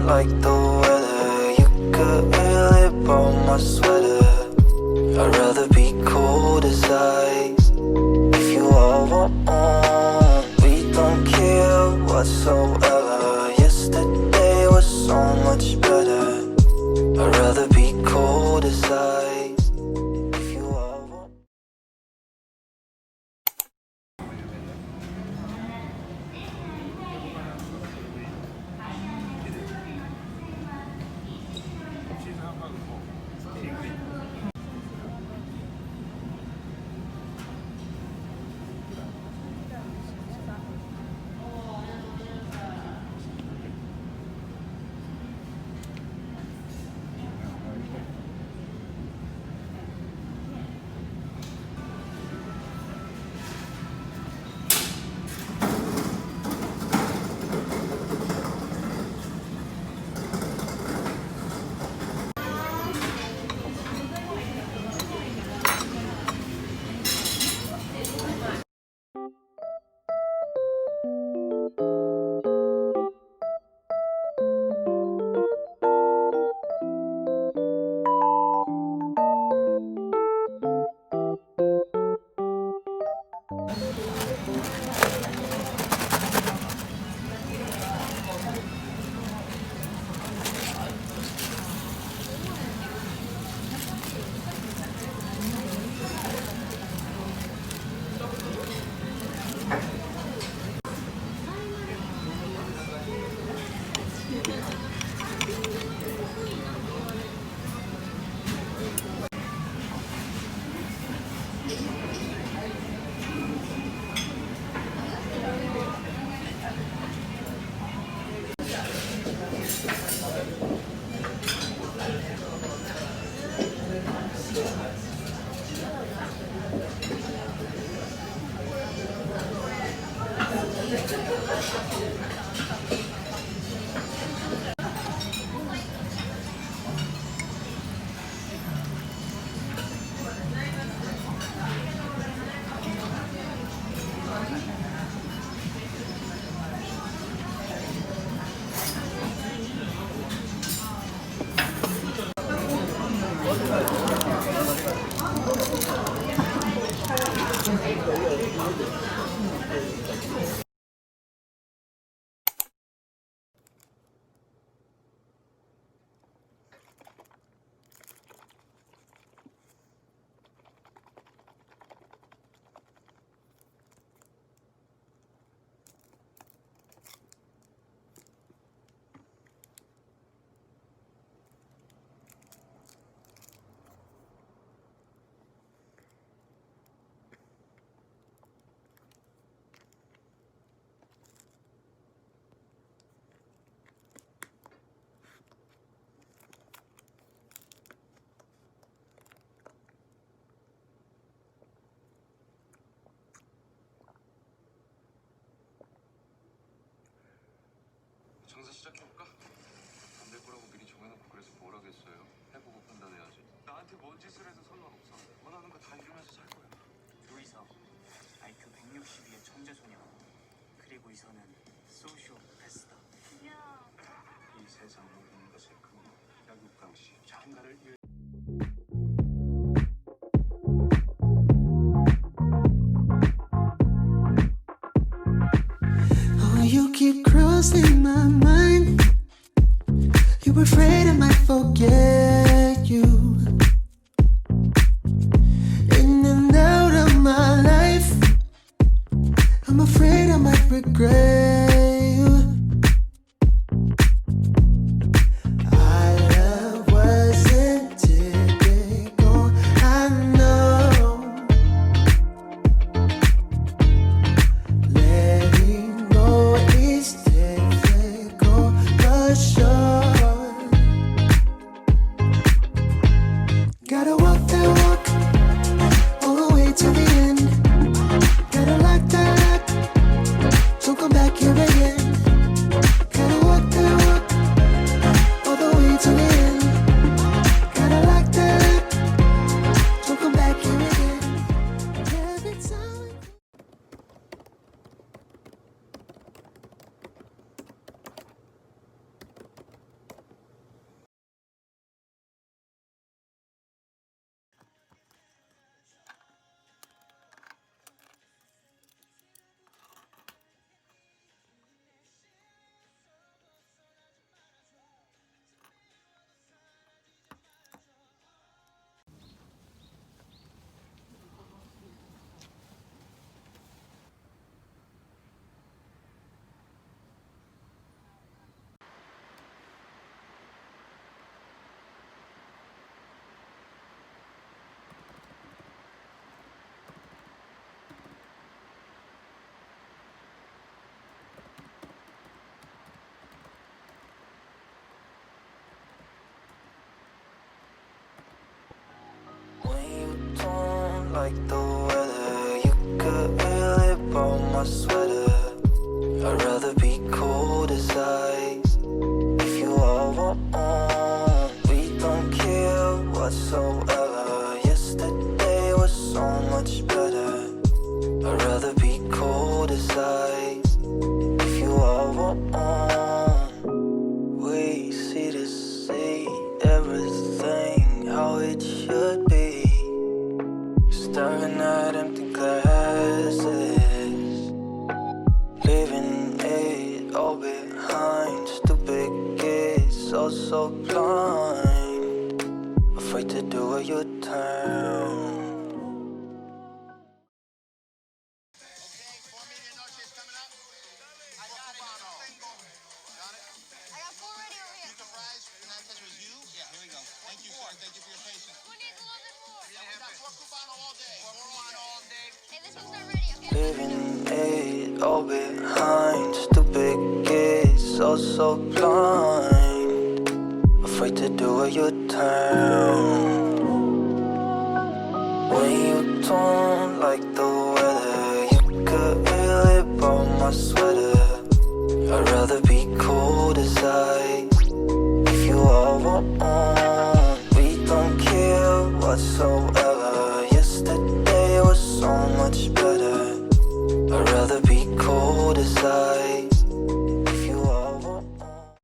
like the weather. You could really borrow my sweater. I'd rather be cold as ice. If you all want, we don't care whatsoever. Yesterday was so much better. I'd rather be cold as ice. If you all want. 장사 시작해볼까? 안 될 거라고 미리 정해놓고 그래서 뭘 하겠어요? 해보고 판단해야지. 나한테 뭔 짓을 해도 상관없어. 원하는 거 다 이루면서 살 거야. 루이서, IQ 162의 천재소녀. 그리고 이서는 소시오패스다. 이 세상 모든 것의 근원, 약육강식, 장가를 위해. You keep crossing my mind. You're afraid I might forget you. In and out of my life, I'm afraid I might regret you. Our love wasn't typical, I know. Letting go is difficult, but sure. Gotta walk that walk all the way to the end. Gotta lock that lock, so come back here like the weather. You could really borrow my sweater. I'd rather be cold as ice. If you all want, we don't care whatsoever. Yesterday was so much better. I'd rather be cold as ice. If you all want, we see to see everything how it should be. Staring at empty glasses, leaving it all behind. Stupid kids, so blind, afraid to do it your turn. I got four ready over here. The fries, and that says was you? Yeah, here we go. Thank you, sir. Thank you for your patience. Who needs a little bit more? We got four Cubano all day. Four Cubano all day. Hey, this one's not ready, okay? Leaving it all behind. Stupid kids, so blind, afraid to do it your turn. When you don't like the weather, you could really borrow my sweater. I'd rather be cold as ice. If you all want, we don't care whatsoever. Yesterday was so much better.